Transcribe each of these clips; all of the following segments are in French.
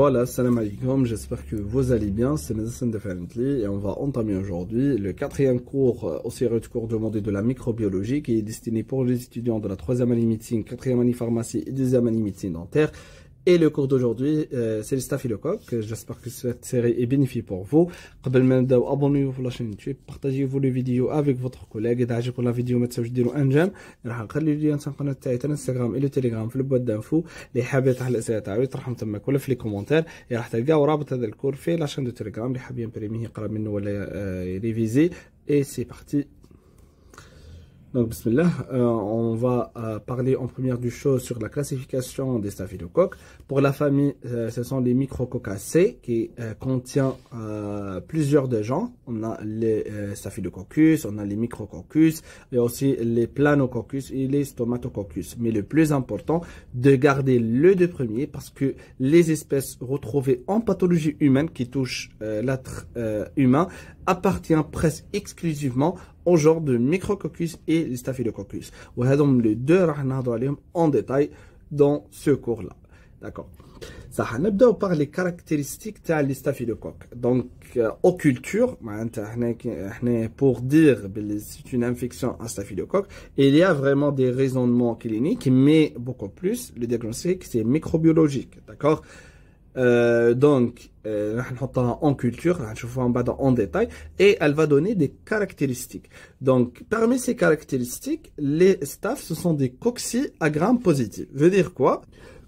Voilà, salam alaikum, j'espère que vous allez bien, c'est Medicine Differently et on va entamer aujourd'hui le quatrième cours au série de cours demandés de la microbiologie qui est destiné pour les étudiants de la troisième année médecine, quatrième année pharmacie et deuxième année médecine dentaire. Et le cours d'aujourd'hui, c'est le staphylocoque. J'espère que cette série est bénéfique pour vous. Abonnez-vous sur la chaîne YouTube, partagez-vous les vidéos avec votre collègue. إذا عجبكم la vidéo ما تنساوش ديروا ان جيم. راح نخلي لي القناه تاعي الانستغرام et le telegram في البوات دانفو اللي حاب يطرح الاسئله تاعو يطرحهم تماك ولا في لي كومونتير. راح تلقاو رابط هذا الكور في لا شين دو تيليجرام اللي حاب يمبريميه يقرا منه ولا ريفيزي. Et c'est parti. Donc, bismillah, on va parler en première du chose sur la classification des staphylocoques. Pour la famille, ce sont les micrococcacées qui contient plusieurs de genres. On a les staphylococcus, on a les micrococcus, et aussi les planococcus et les stomatococcus. Mais le plus important, de garder le deux premiers parce que les espèces retrouvées en pathologie humaine qui touchent l'être humain appartiennent presque exclusivement au genre de micrococcus et les staphylococcus. Les deux en détail dans ce cours-là. D'accord. Ça va نبدأ par les caractéristiques des staphylocoques. Donc, aux cultures, pour dire que c'est une infection à staphylocoque, il y a vraiment des raisonnements cliniques, mais beaucoup plus, le diagnostic, c'est microbiologique. D'accord. Donc, en culture, en détail, et elle va donner des caractéristiques. Donc, parmi ces caractéristiques, les staph, ce sont des cocci à gram positifs. Veut dire quoi?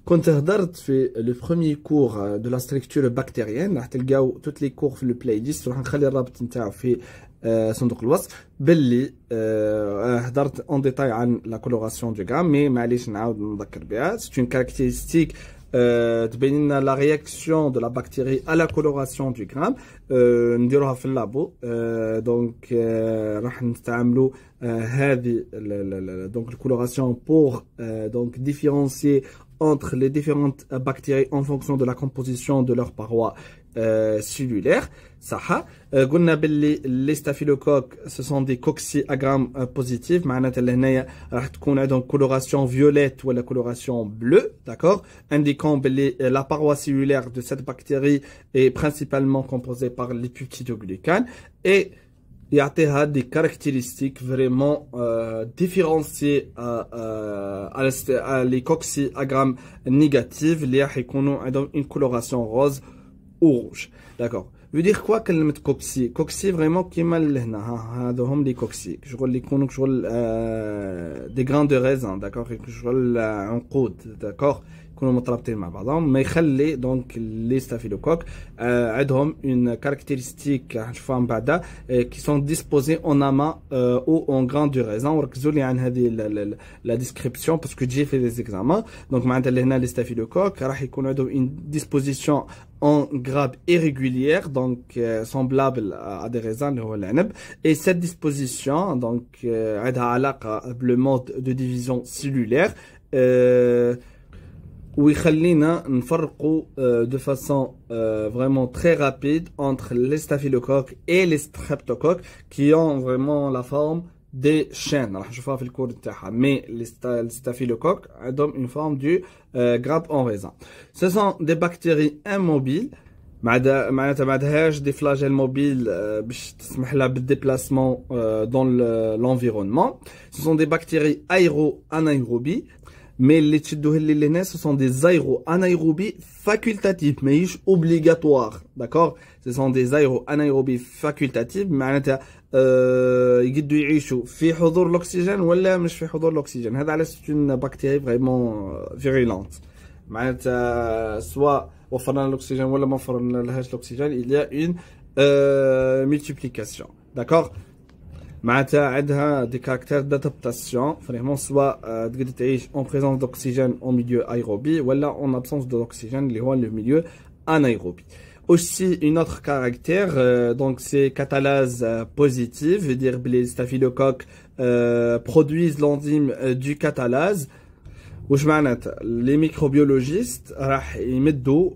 Quand tu regardes le premier cours de la structure bactérienne, tu as toutes les cours le playlist, tu vas الرابط نتاعو في صندوق الوصف باللي هضرت en détail عن la coloration du gramme, mais معليش نعاود نذكر بها. C'est une caractéristique تبين لنا la réaction de la bactérie à la coloration du gramme. نديروها في اللابو. donc راح نستعملوا هذه donc la coloration pour donc différencier entre les différentes bactéries en fonction de la composition de leurs parois cellulaires. صح. قلنا باللي les staphylocoques ce sont des cocci à gram positifs. معناتها لهنايا راح تكون عندهم coloration violette ولا coloration bleue, d'accord, indiquant باللي la paroi cellulaire de cette bactérie est principalement composée par les peptidoglycanes et يعطيها des caractéristiques vraiment différenciées à les cocci à gram négatives اللي راح يكونوا عندهم une coloration rose ou rouge. D'accord. veut dire quoi كلمة كوكسي؟ كوكسي vraiment كيما لهنا هذو هم لي كوكسي شغل اللي يكونوا شغل دي غراند ريزان داكور شغل عنقود داكور يكونوا مترابطين مع بعضهم ما يخلي دونك لي ستافيلوكوك عندهم une caractéristique راح نشوفها من بعدا qui sont disposés en amas ou en grains de raisin. وركزوا لي عن هذه la description parce que j'ai fait des examens. donc معناتها اللي هنا لي ستافيلوكوك راح يكون عندهم une disposition en grappe irrégulière, donc semblable à des raisins اللي هو العنب. Et cette disposition donc عندها علاقة le mode de division cellulaire ويخلينا نفرقوا de façon vraiment très rapide entre les staphylocoques et les streptocoques qui ont vraiment la forme des chaînes. راح نشوفها في الكور تاعها. mais les staphylocoques عندهم une forme du grappe en raisin. Ce sont des bactéries immobiles. معناتها ما عندهاش des flagelles mobiles باش تسمح لها بالديبلاسمون dans l'environnement. Ce sont des bactéries aéro-anaérobies. mais اللي تشدوه اللي هنا ce sont des aéro-anaérobies facultatifs ماهيش obligatoire. d'accord. ce sont des aéro-anaérobies facultatifs معناتها يقدروا يعيشوا في حضور الأكسجين ولا مش في حضور الأكسجين. هذا على une bactérie vraiment virulente. معناتها سواء وفرنا الأكسجين ولا ما وفرنا لهاش الأكسجين il y a une multiplication. d'accord. معناتها عندها des caractères d'adaptation vraiment soit تقدر تعيش en présence d'oxygène au milieu aérobie ولا en absence d'oxygène اللي هو le milieu anaérobie. Aussi, une autre caractère, donc c'est catalase positive, veut dire que les staphylocoques produisent l'enzyme du catalase. واش معناتها les microbiologistes راح يمدوا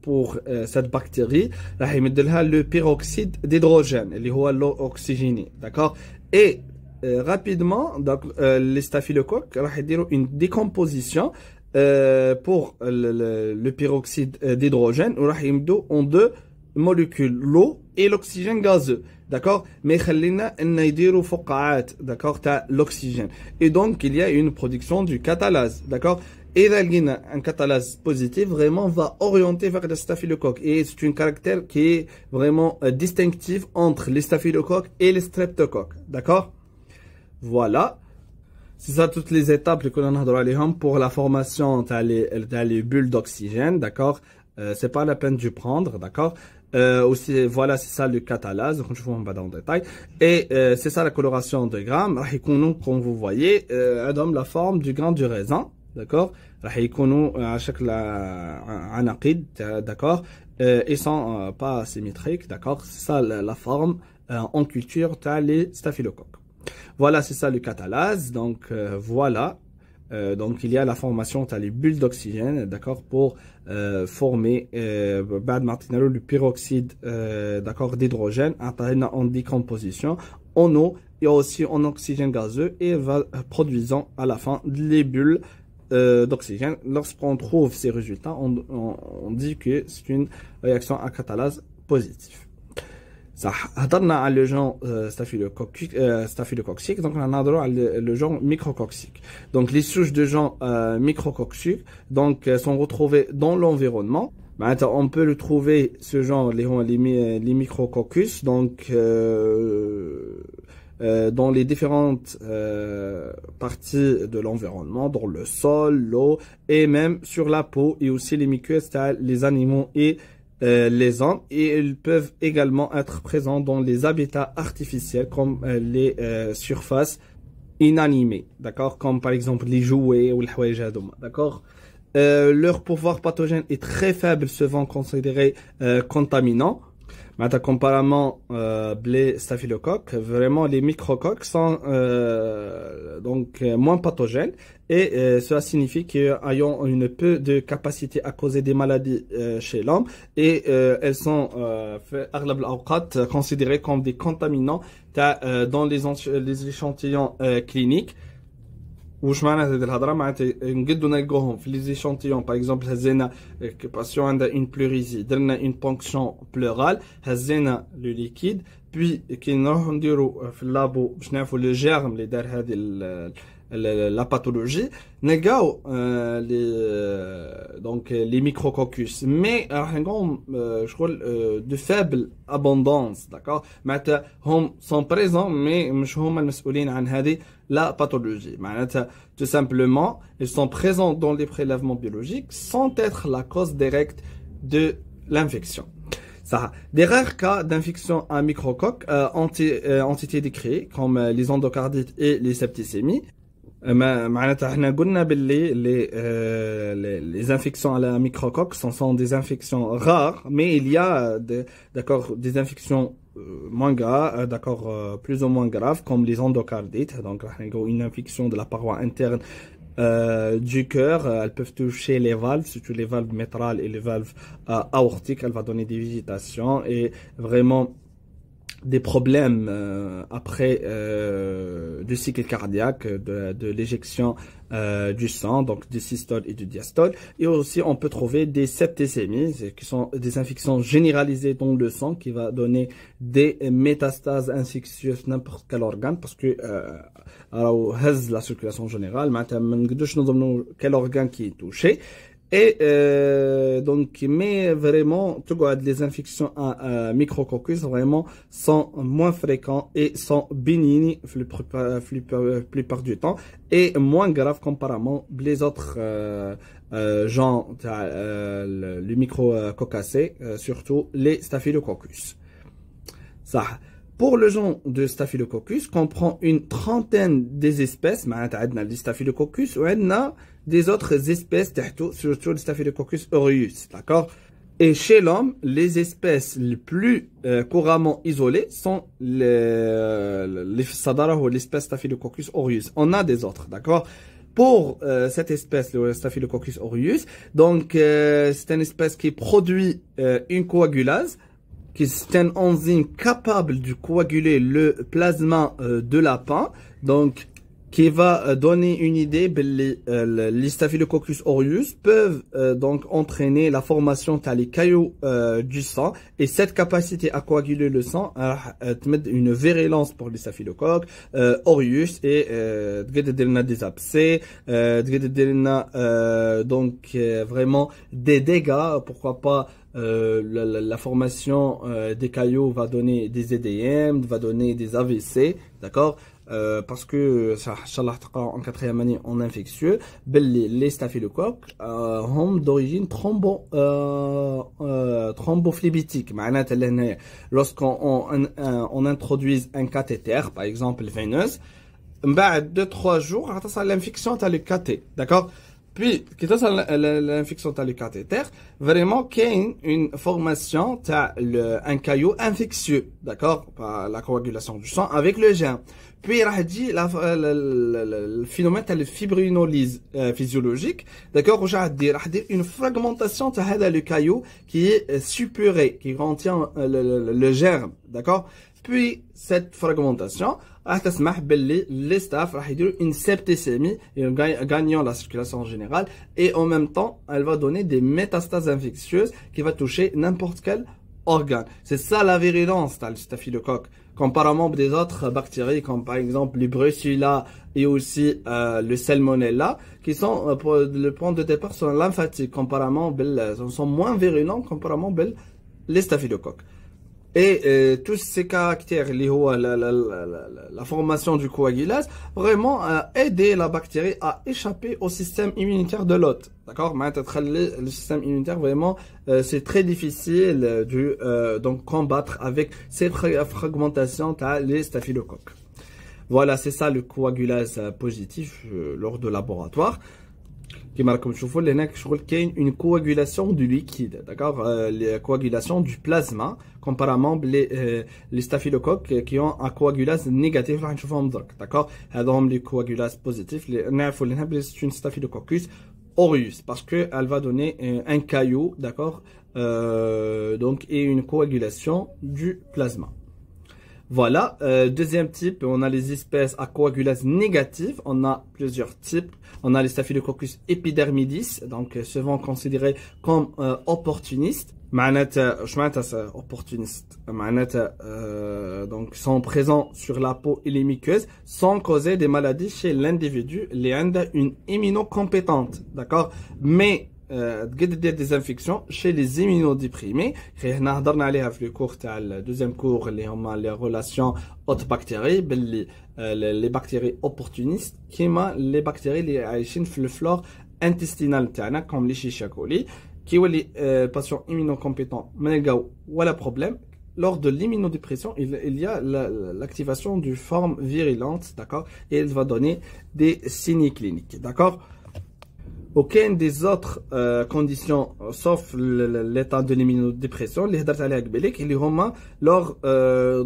pour cette bactérie راح يمد لها le peroxyde d'hydrogène اللي هو l'eau oxygénée. d'accord. et rapidement donc les staphylocoques راح يديروا une décomposition pour le peroxyde d'hydrogène, on va en deux molécules, l'eau et l'oxygène gazeux. D'accord? Mais خلينا ان يديروا فقاعات, d'accord, t'as l'oxygène. Et donc il y a une production du catalase, d'accord? Et là, un catalase positif vraiment va orienter vers le staphylocoque. Et c'est un caractère qui est vraiment distinctif entre les staphylocoques et les streptocoques, d'accord? Voilà. C'est ça toutes les étapes que l'on a pour la formation t'as les bulles d'oxygène, d'accord? C'est pas la peine de prendre, d'accord? Aussi, voilà, c'est ça le catalase, je vous en bas dans le détail. Et c'est ça la coloration de grammes. Comme vous voyez, donne la forme du grain du raisin, d'accord? À chaque anaqid, d'accord? Ils sont pas symétriques, d'accord? C'est ça la forme en culture, t'as les staphylocoques. Voilà, c'est ça le catalase. Donc voilà. Donc il y a la formation, tu as les bulles d'oxygène, d'accord, pour former le peroxyde d'accord, d'hydrogène en décomposition en eau et aussi en oxygène gazeux et va produisant à la fin les bulles d'oxygène. Lorsqu'on trouve ces résultats, on dit que c'est une réaction à catalase positive. Ça, هضرنا على le genre staphylococcique, donc on a le genre micrococcique. Donc les souches de genre micrococcique donc sont retrouvées dans l'environnement. On peut le trouver ce genre les micrococcus donc dans les différentes parties de l'environnement, dans le sol, l'eau et même sur la peau et aussi les muqueuses, les animaux et les hommes, et ils peuvent également être présents dans les habitats artificiels comme les surfaces inanimées, d'accord, comme par exemple les jouets ou les hawaj hadouma, d'accord. Leur pouvoir pathogène est très faible, se vont considérer contaminants. Comparément les staphylocoques, vraiment les microcoques sont donc moins pathogènes et cela signifie qu'ayant une peu de capacité à causer des maladies chez l'homme et elles sont considérées comme des contaminants dans les échantillons cliniques. وش معنى هذه الهضره معناتها نقدو نلقوهم في لي زيشانتيون باغ اكزومبل هزينا باسيون عندها اون بلوريزي درنا اون بونكسيون بلورال هزينا لو ليكيد بي كي نروحو نديرو في اللابو باش نعرفو لو جيرم اللي دار هذه لا باثولوجي نلقاو دونك لي ميكروكوكوس مي راح نلقاهم شغل دو فابل ابوندونس داكور معناتها هم سون بريزون مي مش هما المسؤولين عن هذه la pathologie. Tout simplement, ils sont présents dans les prélèvements biologiques sans être la cause directe de l'infection. Ça, des rares cas d'infection à microcoque entités décrites comme les endocardites et les septicémies. Les infections à la microcoque sont des infections rares, mais il y a des infections moins graves, plus ou moins graves, comme les endocardites. Donc, une infection de la paroi interne du cœur, elles peuvent toucher les valves, surtout les valves mitrales et les valves aortiques. Elle va donner des végétations et vraiment des problèmes après du cycle cardiaque, de l'éjection du sang, donc du systole et du diastole. Et aussi, on peut trouver des septicémies, qui sont des infections généralisées dans le sang, qui va donner des métastases infectieuses n'importe quel organe, parce que la circulation générale, quel organe qui est touché. Et donc, mais vraiment, les infections à micrococcus vraiment sont moins fréquents et sont bénignes la plupart du temps et moins graves comparément les autres genres, les micrococcacées, surtout les staphylococcus. Ça. Pour le genre de staphylococcus, comprend une trentaine des espèces, les staphylococcus, ou des autres espèces, surtout le staphylococcus aureus, d'accord? Et chez l'homme, les espèces les plus couramment isolées sont les sadara ou l'espèce staphylococcus aureus. On a des autres, d'accord? Pour cette espèce, le staphylococcus aureus, donc c'est une espèce qui produit une coagulase, qui est un enzyme capable de coaguler le plasma de lapin, donc qui va donner une idée les Staphylococcus aureus peuvent donc entraîner la formation des caillots du sang, et cette capacité à coaguler le sang te met une virulence pour les staphylocoques aureus, et des abcès, donc vraiment des dégâts. Pourquoi pas la formation des caillots va donner des EDM, va donner des AVC, d'accord. Parce que Inch'Allah en quatrième année en infectieux, les staphylocoques ont d'origine thrombophlébitique. Lorsqu'on on introduise un cathéter, par exemple veineuse, 2-3 jours, l'infection a le cathé, d'accord. Puis, qui l'infection de le cathéter, vraiment, qu'il y a une formation un caillot infectieux, d'accord, par la coagulation du sang avec le germe. Puis, il dit le phénomène de la fibrinolyse physiologique, d'accord, où dire une fragmentation de le caillot qui est suppuré, qui contient le germe, d'accord. Puis, cette fragmentation, les staff une septicémie, gagnant la circulation générale, et en même temps, elle va donner des métastases infectieuses qui va toucher n'importe quel organe. C'est ça la virulence du staphylocoque. Comparément des autres bactéries, comme par exemple le Brucella et aussi le Salmonella, qui sont pour le point de départ sont lymphatiques, comparément sont moins virulents comparément les staphylocoques. Et tous ces caractères liés à la formation du coagulase vraiment aider la bactérie à échapper au système immunitaire de l'hôte. D'accord? Le système immunitaire vraiment c'est très difficile de donc combattre avec ces fragmentations les staphylocoques. Voilà, c'est ça le coagulase positif lors de laboratoire. Comme vous pouvez voir, il y a une coagulation du liquide, d'accord, la coagulation du plasma, comparément les staphylocoques qui ont un coagulase négatif, d'accord, les coagulases positifs, c'est une staphylococcus aureus, parce qu'elle va donner un caillot, d'accord, donc, et une coagulation du plasma. Voilà, deuxième type, on a les espèces à coagulase négative, on a plusieurs types. On a les Staphylococcus epidermidis, donc souvent considérés comme opportunistes. Opportunistes, donc sont présents sur la peau et les muqueuses sans causer des maladies chez l'individu, les une immunocompétente, d'accord, mais des infections chez les immunodéprimés. On a le cours le deuxième cours les relations haute bactéries, les bactéries opportunistes qui sont les bactéries qui عايشين في le flore intestinal تاعنا comme les Escherichia coli qui sont les patients immunocompétents ما نلقاو ولا problème. Lors de l'immunodépression, il y a l'activation d'une forme virulente, d'accord, et elle va donner des signes cliniques, d'accord. Aucune des autres conditions, sauf l'état de l'immunodépression, les lors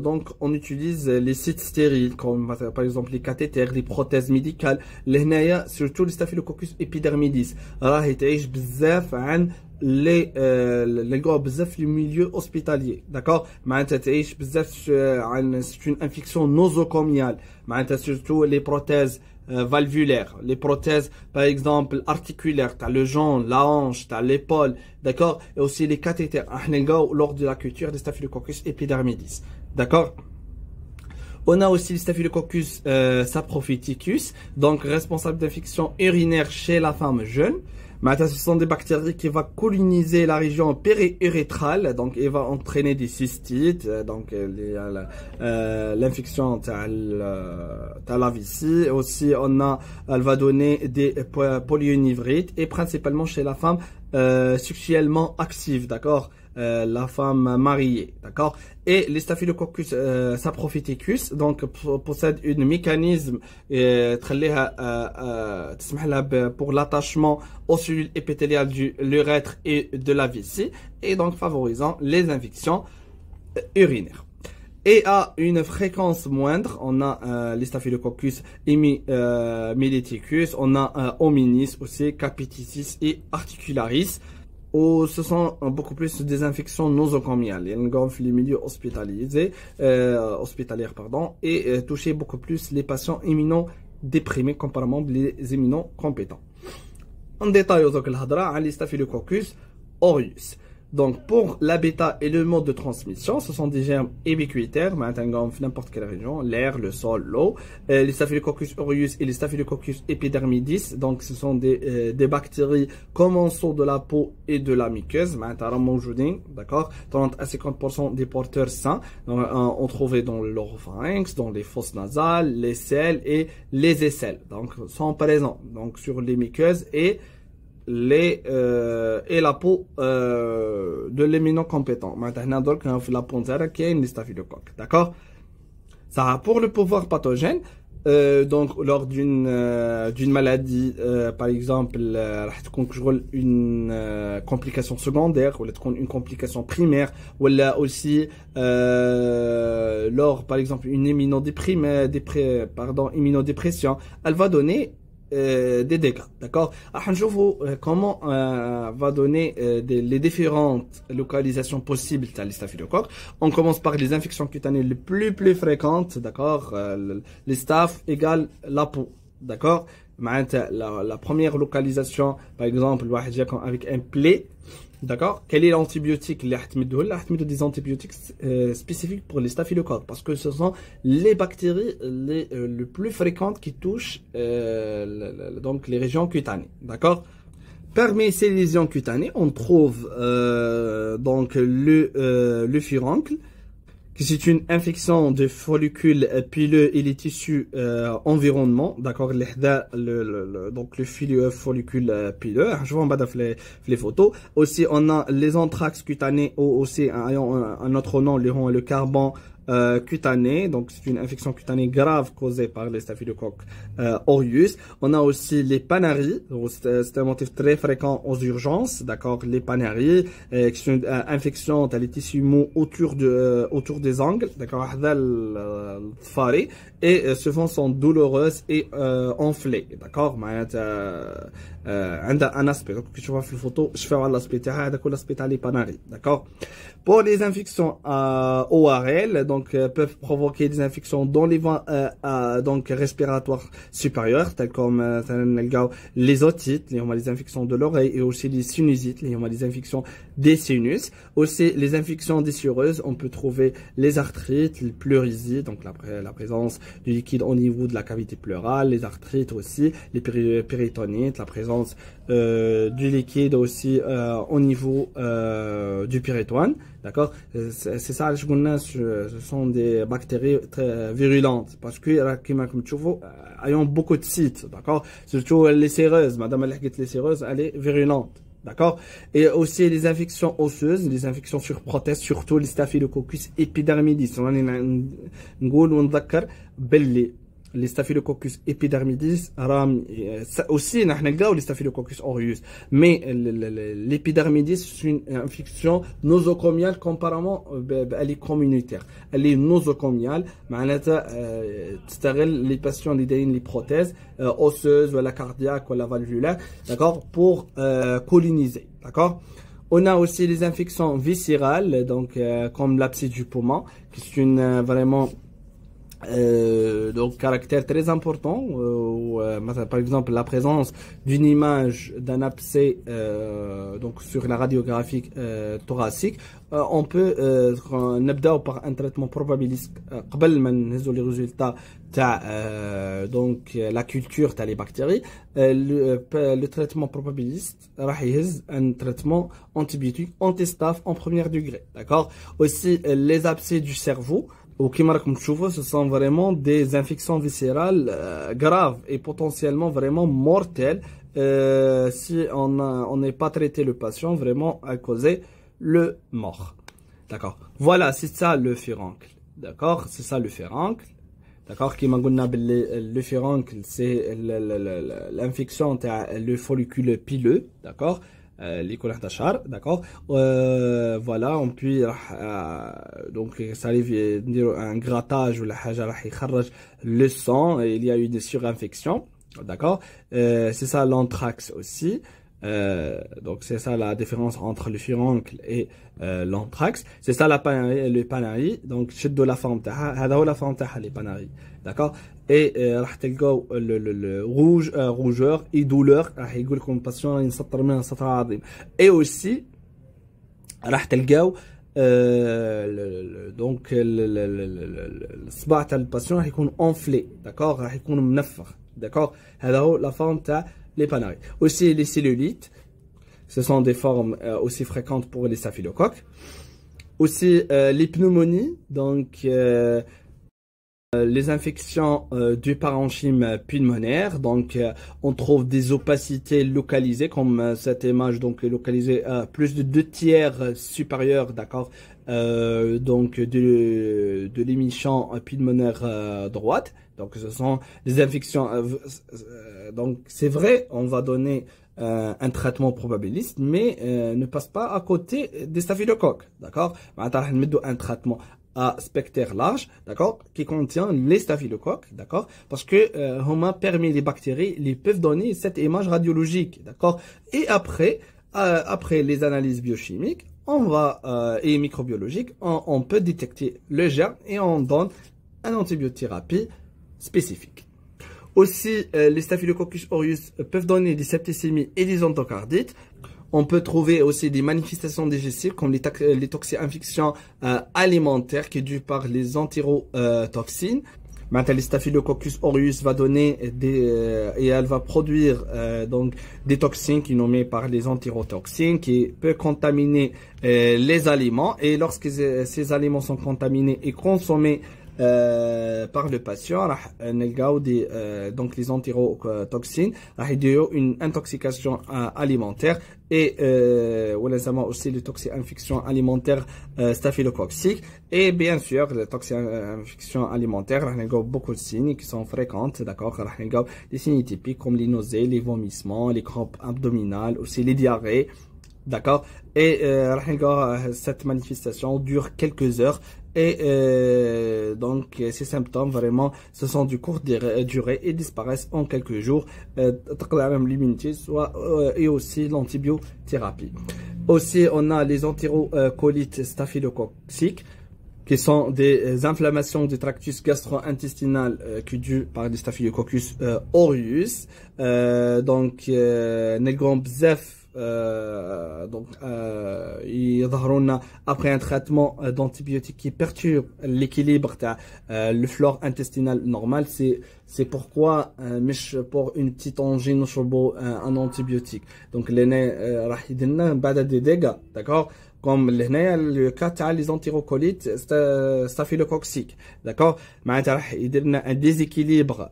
donc on utilise les sites stériles, comme par exemple les cathéters, les prothèses médicales, surtout les staphylococcus epidermidis. les بزاف le milieu hospitalier, d'accord, c'est une infection nosocomiale, surtout les prothèses valvulaires, les prothèses par exemple articulaires, t'as le genou, la hanche, t'as l'épaule, d'accord, et aussi les cathéters lors de la culture des Staphylococcus epidermidis, d'accord. On a aussi le Staphylococcus saprophyticus, donc responsable d'infection urinaire chez la femme jeune. Ce sont des bactéries qui vont coloniser la région périurétrale, donc il va entraîner des cystites, donc l'infection de la vessie. Aussi, elle va donner des polyonivrites et principalement chez la femme sexuellement active, d'accord, la femme mariée, d'accord. Et les Staphylococcus saprophyticus donc possèdent un mécanisme pour l'attachement aux cellules épithéliales de l'urètre et de la vessie, et donc favorisant les infections urinaires. Et à une fréquence moindre, on a les Staphylococcus hemimyeliticus, on a hominis aussi, capiticis et articularis. Où ce sont beaucoup plus des infections nosocomiales, les milieux hospitaliers, et toucher beaucoup plus les patients déprimés comparément les immunocompétents. En détail, on va les Staphylococcus aureus. Donc, pour la bêta et le mode de transmission, ce sont des germes ubiquitaires, n'importe quelle région, l'air, le sol, l'eau. Les Staphylococcus aureus et les Staphylococcus epidermidis, donc ce sont des bactéries commençant de la peau et de la muqueuse, d'accord, 30 à 50% des porteurs sains, on trouvait dans l'oropharynx, dans les fosses nasales, les selles et les aisselles, donc sont présents donc sur les muqueuses et la peau de l'immunocompétent. Maintenant, donc, la peau qui est une staphylocoque. D'accord? Ça, pour le pouvoir pathogène, donc, lors d'une maladie, par exemple, une complication secondaire, ou une complication primaire, ou là aussi, lors, par exemple, une immunodépression, elle va donner des dégâts, d'accord. Comment va donner les différentes localisations possibles de les staphylocoques. On commence par les infections cutanées les plus fréquentes, d'accord. Les staph égale la peau, d'accord. La première localisation, par exemple, avec un plaie. D'accord. Quel est l'antibiotique? Des antibiotiques spécifiques pour les staphylocoques parce que ce sont les bactéries les plus fréquentes qui touchent donc les régions cutanées. D'accord. Parmi ces lésions cutanées, on trouve donc le furoncle, qui c'est une infection de follicules pileux et les tissus environnement, d'accord, donc le follicule pileux, je vois en bas les photos. Aussi, on a les anthrax cutanés, ou aussi un autre nom, le carbone cutané, donc c'est une infection cutanée grave causée par les staphylocoques aureus. On a aussi les panaries, c'est un motif très fréquent aux urgences, d'accord, les panaries, qui sont une infection dans les tissus mous autour des angles, d'accord, et souvent sont douloureuses et enflées, d'accord. Un aspect, donc tu vois la photo, je fais l'aspect les panaries, d'accord. Pour les infections ORL, donc peuvent provoquer des infections dans les voies donc respiratoires supérieures, telles comme les otites, les infections de l'oreille, et aussi les sinusites, les infections des sinus. Aussi les infections déchireuses, on peut trouver les arthrites, les pleurésies, donc la présence du liquide au niveau de la cavité pleurale, les arthrites aussi, les péritonites, la présence du liquide aussi au niveau du péritoine, d'accord. C'est ça, ce sont des bactéries très virulentes parce que comme tu vois, elles ont beaucoup de sites, d'accord. Surtout les séreuses, madame les séreuses, elle est virulente. D'accord. Et aussi les infections osseuses, les infections sur prothèses, surtout les staphylococcus epidermidis. Les staphylococcus epidermidis aussi les staphylococcus aureus, mais l'épidermidis c'est une infection nosocomiale comparément elle est communautaire, elle est nosocomiale, les patients les prothèses osseuses ou la cardiaque ou la valvulaire, d'accord, pour coloniser, d'accord. On a aussi les infections viscérales, donc comme l'abcès du poumon, qui est une vraiment donc caractère très important, par exemple la présence d'une image d'un abcès donc sur la radiographie thoracique, on peut نبداو par un traitement probabiliste قبل ما نهزوا les résultats donc la culture تاع les bactéries. Le traitement probabiliste راح يهز un traitement antibiotique anti-staph en premier degré, d'accord. Aussi les abcès du cerveau, ou qui marquent, ce sont vraiment des infections viscérales graves et potentiellement vraiment mortelles si on n'est pas traité le patient, vraiment à causer le mort. D'accord. Voilà, c'est ça le furoncle. D'accord, c'est ça le furoncle. D'accord, qui m'a dit le furoncle, c'est l'infection le follicule pileux. D'accord. Les couleurs d'achar, d'accord. Voilà, on peut donc ça arrive dire un grattage ou la haja راح يخرج le sang, il y a eu des surinfections, d'accord. C'est ça l'anthrax aussi. Donc c'est ça la différence entre le furoncle et l'anthrax. C'est ça la panarie, le panari. Donc شدوا la forme تاعها. هذا هو la forme تاعها les panari. D'accord. Et راح تلقاو le rouge, rougeur et douleur. راح يقول لكم patient ينسطر منها سطر عظيم. Et aussi راح تلقاو donc الصباع تاع الباسيون راح يكون enflé. D'accord. راح يكون منفخ. D'accord. هذا هو la forme تاع les panaries. Aussi les cellulites, ce sont des formes aussi fréquentes pour les staphylocoques. Aussi les pneumonies, donc les infections du parenchyme pulmonaire. Donc on trouve des opacités localisées, comme cette image donc localisée à plus de 2/3 supérieur, d'accord, donc de l'émission pulmonaire droite. Donc ce sont des infections. Donc c'est vrai, on va donner un traitement probabiliste, mais ne passe pas à côté des staphylocoques, d'accord. Un traitement à spectre large, d'accord, qui contient les staphylocoques, d'accord, parce que parmi les bactéries, ils peuvent donner cette image radiologique, d'accord. Et après les analyses biochimiques, on va et microbiologiques, on peut détecter le germe et on donne une antibiothérapie spécifique. Aussi, les Staphylococcus aureus peuvent donner des septicémies et des endocardites. On peut trouver aussi des manifestations digestives comme les toxi-infections alimentaires qui sont dues par les entérotoxines. Maintenant, les Staphylococcus aureus va donner et elle va produire donc des toxines qui sont nommées par les entérotoxines qui peuvent contaminer les aliments. Et lorsque ces aliments sont contaminés et consommés par le patient, donc les entérotoxines, une intoxication alimentaire et aussi les toxi-infections alimentaires staphylococciques. Et bien sûr, les toxi-infections alimentaires, beaucoup de signes qui sont fréquentes, d'accord, des signes typiques comme les nausées, les vomissements, les crampes abdominales, aussi les diarrhées. D'accord. Et cette manifestation dure quelques heures. Et donc ces symptômes vraiment ce sont du court durée et disparaissent en quelques jours. L'immunité et aussi l'antibiothérapie. Aussi on a les entérocolites staphylococciques qui sont des inflammations du tractus gastro-intestinal qui sont dues par des Staphylococcus aureus. Donc نلقاهم بزاف donc يظهرونا après un traitement d'antibiotiques qui perturbe l'équilibre le flore intestinal normal. C'est pourquoi مش pour une petite angine نشربوا un antibiotique. Donc لهنا راح يدير بعد des dégâts, d'accord, comme le cas تاع les entérocolites staphylococciques, d'accord. معناتها راح يدير لنا un déséquilibre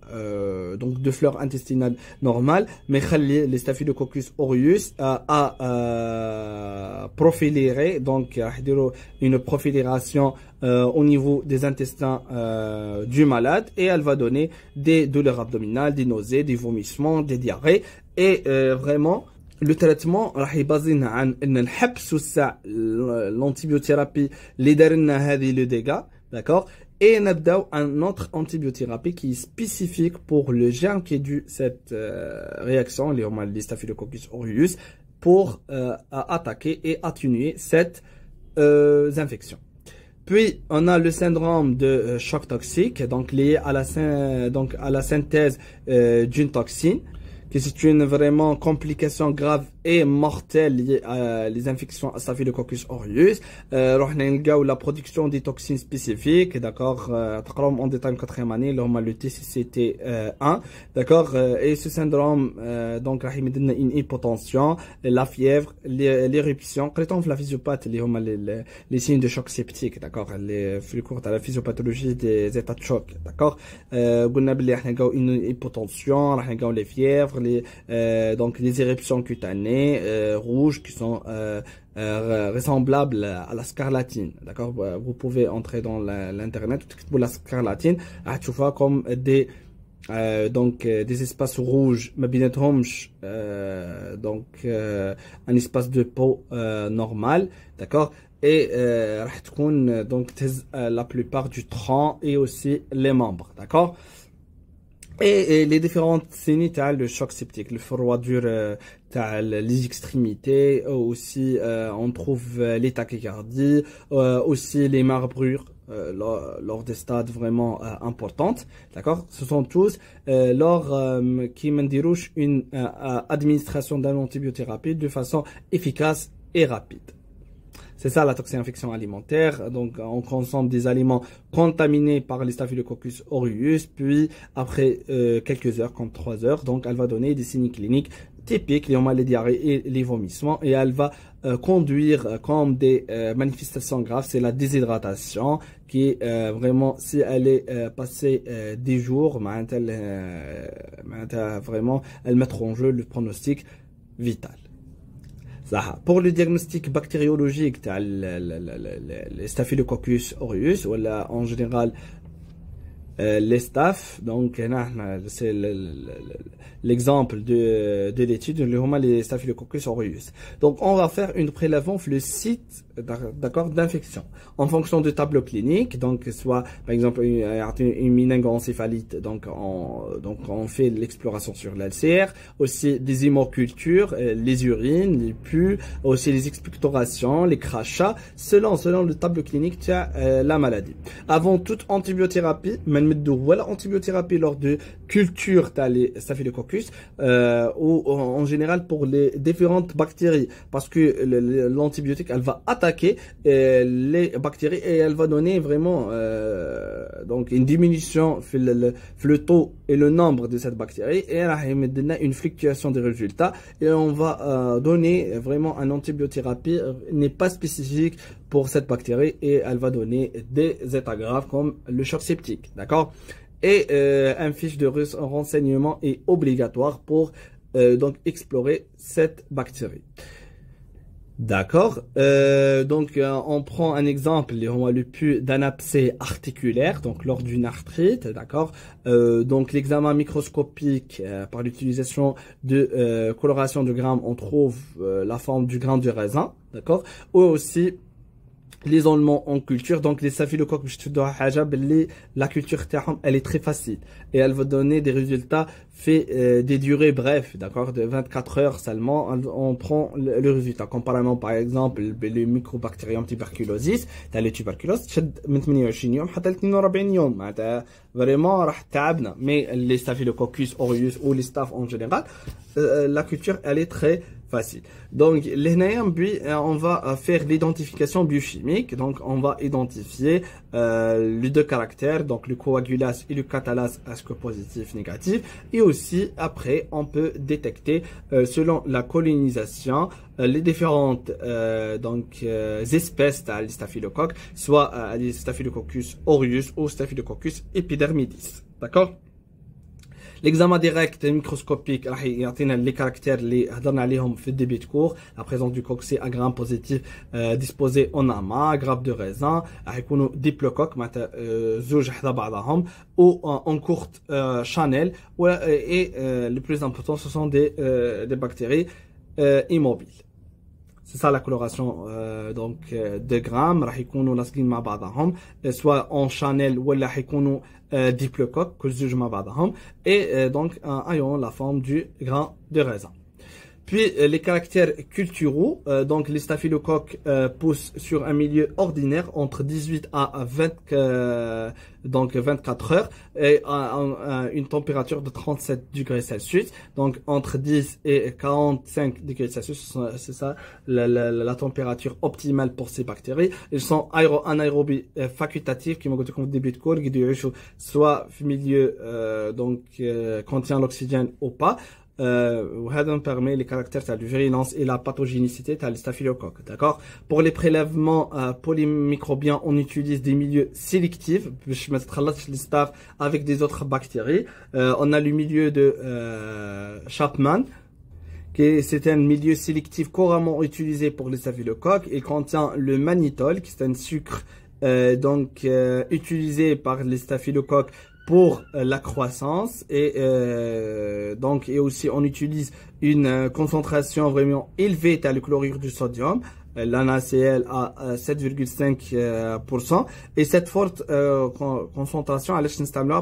donc de flore intestinale normale, mais يخلي les Staphylococcus aureus à profilérer. Donc راح يديروا une profilération au niveau des intestins du malade et elle va donner des douleurs abdominales, des nausées, des vomissements, des diarrhées. Et vraiment le traitement راح يبازينا عن ان نحبسوا الساع l'antibiothérapie اللي دار لنا هذه le dégât, d'accord. Et نبداو un autre antibiothérapie qui est spécifique pour le germe qui est dû cette réaction, les Staphylococcus aureus, pour attaquer et atténuer cette infection. Puis on a le syndrome de choc toxique, donc lié à la synthèse d'une toxine, qui c'est une vraiment complication grave et mortelle liée à les infections à Staphylococcus aureus. La production des toxines spécifiques, d'accord, en détail en 4e année, le TCCT1, d'accord, et ce syndrome, donc, une hypotension, la fièvre, l'éruption, la physiopathe, les signes de choc septique, d'accord, les flux courts à la physiopathologie des états de choc, d'accord, une hypotension, les fièvres, donc les éruptions cutanées, rouges qui sont ressemblables à la scarlatine, d'accord. Vous pouvez entrer dans l'internet pour la scarlatine, tu vois comme donc des espaces rouges, donc un espace de peau normal, d'accord. Et راح تكون donc la plupart du tronc et aussi les membres, d'accord. Et les différentes signes, le choc septique, le froidure, les extrémités, aussi on trouve les tachycardies, aussi les marbrures lors des stades vraiment importantes, d'accord? Ce sont tous lors qui m'indirouchent une administration d'un antibiothérapie de façon efficace et rapide. C'est ça la toxinfection alimentaire. Donc, on consomme des aliments contaminés par les Staphylococcus aureus, puis après quelques heures, comme 3 heures, donc elle va donner des signes cliniques typiques, les diarrhées et les vomissements, et elle va conduire comme des manifestations graves, c'est la déshydratation, qui est vraiment, si elle est passée des jours, vraiment, elle met en jeu le pronostic vital. Pour le diagnostic bactériologique, les Staphylococcus aureus, ou en général les staph, donc c'est l'exemple de l'étude, les Staphylococcus aureus. Donc on va faire une prélèvement sur le site d'accord d'infection en fonction du tableau clinique, donc soit par exemple une méningoencéphalite, donc on fait l'exploration sur l'ALCR, aussi des hémocultures, les urines, les pus, aussi les expectorations, les crachats, selon le tableau clinique tu as la maladie. Avant toute antibiothérapie, antibiothérapie lors de culture t'as les Staphylococcus ou en général pour les différentes bactéries, parce que l'antibiotique elle va attaquer les bactéries et elle va donner vraiment donc une diminution le taux et le nombre de cette bactérie, et elle va donner une fluctuation des résultats, et on va donner vraiment un antibiothérapie n'est pas spécifique pour cette bactérie, et elle va donner des états graves comme le choc septique, d'accord. Et un fiche de renseignement est obligatoire pour donc explorer cette bactérie. D'accord. Donc on prend un exemple, le pus d'anapsée articulaire, donc lors d'une arthrite, d'accord. Donc l'examen microscopique par l'utilisation de coloration de grammes, on trouve la forme du grain de raisin, d'accord. Ou aussi l'isolement en culture, donc les staphylocoques, la culture elle est très facile et elle va donner des résultats fait des durées brèves, d'accord, de 24 heures seulement, on prend le résultat. Comparément par exemple le mycobacterium tuberculosis, t'as les tuberculose تشد من 28 يوم حتى 42 يوم معناتها vraiment راح تعبنا. Mais les staphylococcus aureus ou les staph en général, la culture elle est très facile. Donc on va faire l'identification biochimique, donc on va identifier les deux caractères, donc le coagulase et le catalase, est-ce que positif, négatif, et aussi après on peut détecter selon la colonisation les différentes espèces de staphylocoques, soit les Staphylococcus aureus ou Staphylococcus epidermidis, d'accord. L'examen direct microscopique راح يعطينا les caractères اللي هضرنا عليهم في الديبي de cours, la présence du coccé à gram positif disposé en amas, grappe de raisin, راح يكونوا diplocoques معناتها زوج حدا بعضهم ou en courte channel, et le plus important ce sont des bactéries immobiles. C'est ça la coloration de grammes, راح يكونوا لاصقين مع بعضهم soit en channel ولا راح يكونوا diplocoques كل زوج مع بعضهم, et donc ayant la forme du grain de raisin. Puis les caractères culturaux, donc les staphylocoques poussent sur un milieu ordinaire entre 18 à 24 heures et à une température de 37 degrés Celsius. Donc entre 10 et 45 degrés Celsius, c'est ça la température optimale pour ces bactéries. Ils sont anaérobies facultatifs qui m'ont dit comme début de cours, qui soit milieu contient l'oxygène ou pas. وهذا permet les caractères de virulence et la pathogénicité de staphylocoque, d'accord. Pour les prélèvements polymicrobiens, on utilise des milieux sélectifs باش ما تتخلطش les staph avec des autres bactéries. On a le milieu de Chapman, c'est un milieu sélectif couramment utilisé pour les staphylocoques. Il contient le mannitol, qui est un sucre utilisé par les staphylocoques pour la croissance, et aussi on utilise une concentration vraiment élevée de le chlorure du sodium l'NaCl à 7,5%. Et cette forte concentration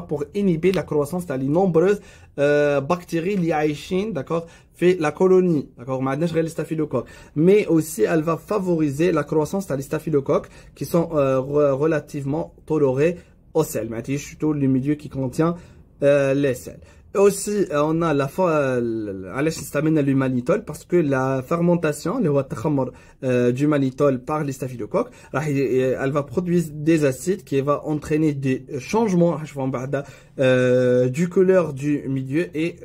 pour inhiber la croissance des nombreuses bactéries liées, d'accord, fait la colonie, d'accord, le staphylocoque. Mais aussi, elle va favoriser la croissance des staphylocoques qui sont relativement tolérés au sel. Maintenant, surtout le milieu qui contient les sels. Aussi, on a le mannitol parce que la fermentation, du mannitol par les staphylocoques, elle va produire des acides qui va entraîner des changements du couleur du milieu et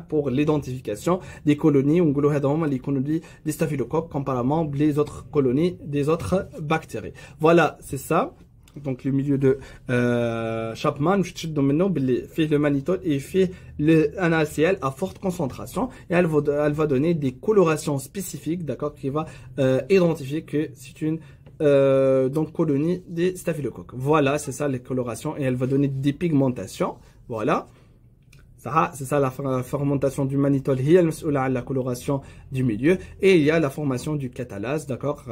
pour l'identification des colonies, les colonies des staphylocoques comparément les autres colonies des autres bactéries. Voilà, c'est ça. Donc le milieu de Chapman, fait le mannitol et fait le NaCl à forte concentration et elle va donner des colorations spécifiques, d'accord, qui va identifier que c'est une donc colonie des staphylocoques. Voilà, c'est ça les colorations et elle va donner des pigmentations. Voilà. C'est ça la fermentation du mannitol, il y a la coloration du milieu et il y a la formation du catalase, d'accord,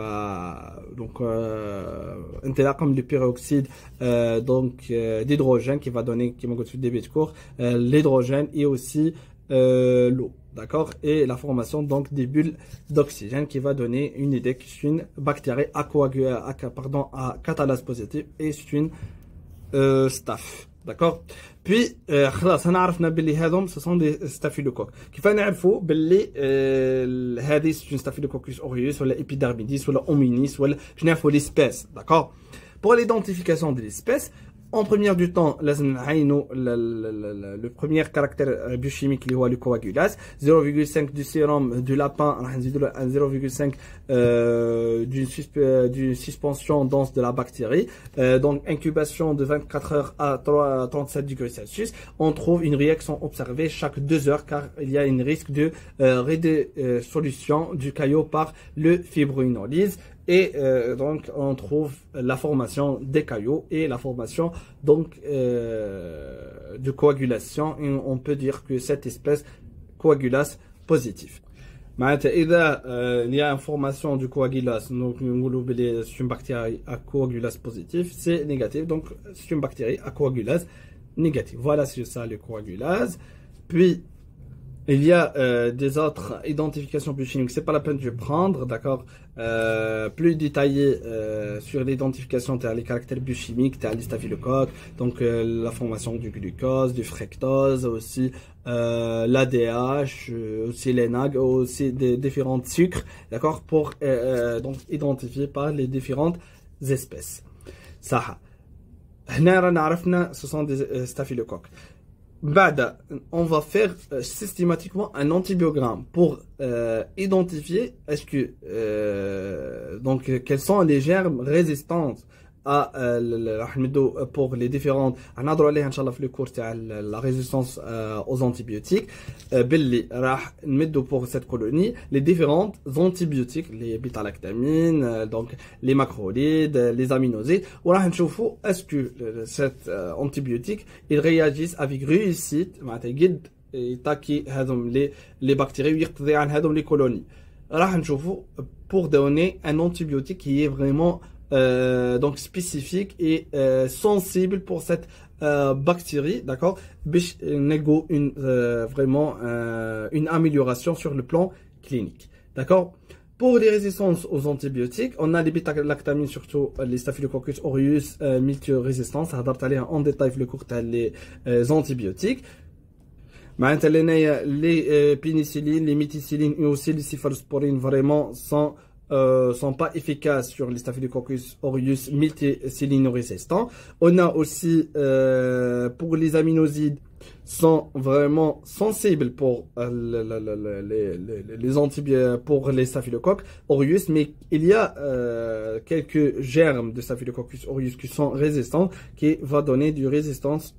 donc comme le peroxyde d'hydrogène qui va donner des bêtes courts, l'hydrogène et aussi l'eau, d'accord, et la formation donc des bulles d'oxygène qui va donner une idée que c'est une bactérie à catalase positive et c'est une staph. D'accord. Puis خلاص هنا عرفنا باللي هذم ce sont des staphylocoques. كيف نعرفوا باللي هذه c'est une staphylococcus aureus ولا epidermidis ولا hominis ولا باش نعرفوا l'espèce. D'accord. Pour l'identification de l'espèce, en première du temps, le premier caractère biochimique qui est le coagulase, 0,5 du sérum du lapin, 0,5 d'une suspension dense de la bactérie, donc incubation de 24 heures à 37 degrés Celsius. On trouve une réaction observée chaque 2 heures car il y a un risque de résolution du caillot par le fibrinolyse. Et donc on trouve la formation des caillots et la formation donc de coagulation et on peut dire que cette espèce coagulase positif. Il y a une formation du coagulase, donc c'est une bactérie à coagulase positif, c'est négatif, donc c'est une bactérie à coagulase négative. Voilà, c'est ça le coagulase. Puis il y a des autres identifications biochimiques, c'est pas la peine de prendre, d'accord, plus détaillé sur l'identification des caractères biochimiques, des staphylocoques, donc la formation du glucose, du fructose, aussi l'ADH, aussi les NAG, aussi des différents sucres, d'accord, pour donc identifier par les différentes espèces. Ça, ce sont des staphylocoques. On va faire systématiquement un antibiogramme pour identifier est-ce que donc quels sont les germes résistants à pour les différentes le cours la résistance aux antibiotiques pour cette colonie les différentes antibiotiques les bêta-lactamines donc les macrolides les aminosides est-ce que cet antibiotique ils réagissent avec réussite يتاكي هذم les bactéries ويقضي عن هذم les colonies راح نشوفوا pour donner un antibiotique qui est vraiment donc spécifique et sensible pour cette bactérie, d'accord, vraiment une amélioration sur le plan clinique, d'accord. Pour les résistances aux antibiotiques, on a les bêta-lactamines, surtout les Staphylococcus aureus multirésistants, ça va aller en détail le cours les antibiotiques. Les pénicillines, les méticillines et aussi les céphalosporines vraiment sont pas efficaces sur les Staphylococcus aureus multicellino-résistants. On a aussi pour les aminosides sont vraiment sensibles pour les antibiotiques pour les Staphylococcus aureus, mais il y a quelques germes de Staphylococcus aureus qui sont résistants, qui va donner du résistance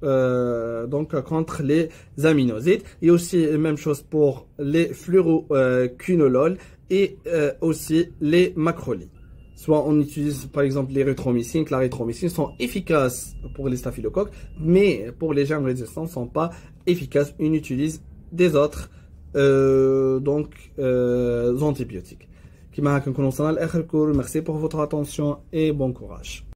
donc contre les aminosides. Et aussi même chose pour les fluoroquinolones et aussi les macrolides. Soit on utilise par exemple les rétromycines, la rétromycine sont efficaces pour les staphylocoques, mais pour les germes résistants sont pas efficaces. On utilise des autres antibiotiques. كيما هكا نكونوا وصلنا لاخر الكور. Merci pour votre attention et bon courage.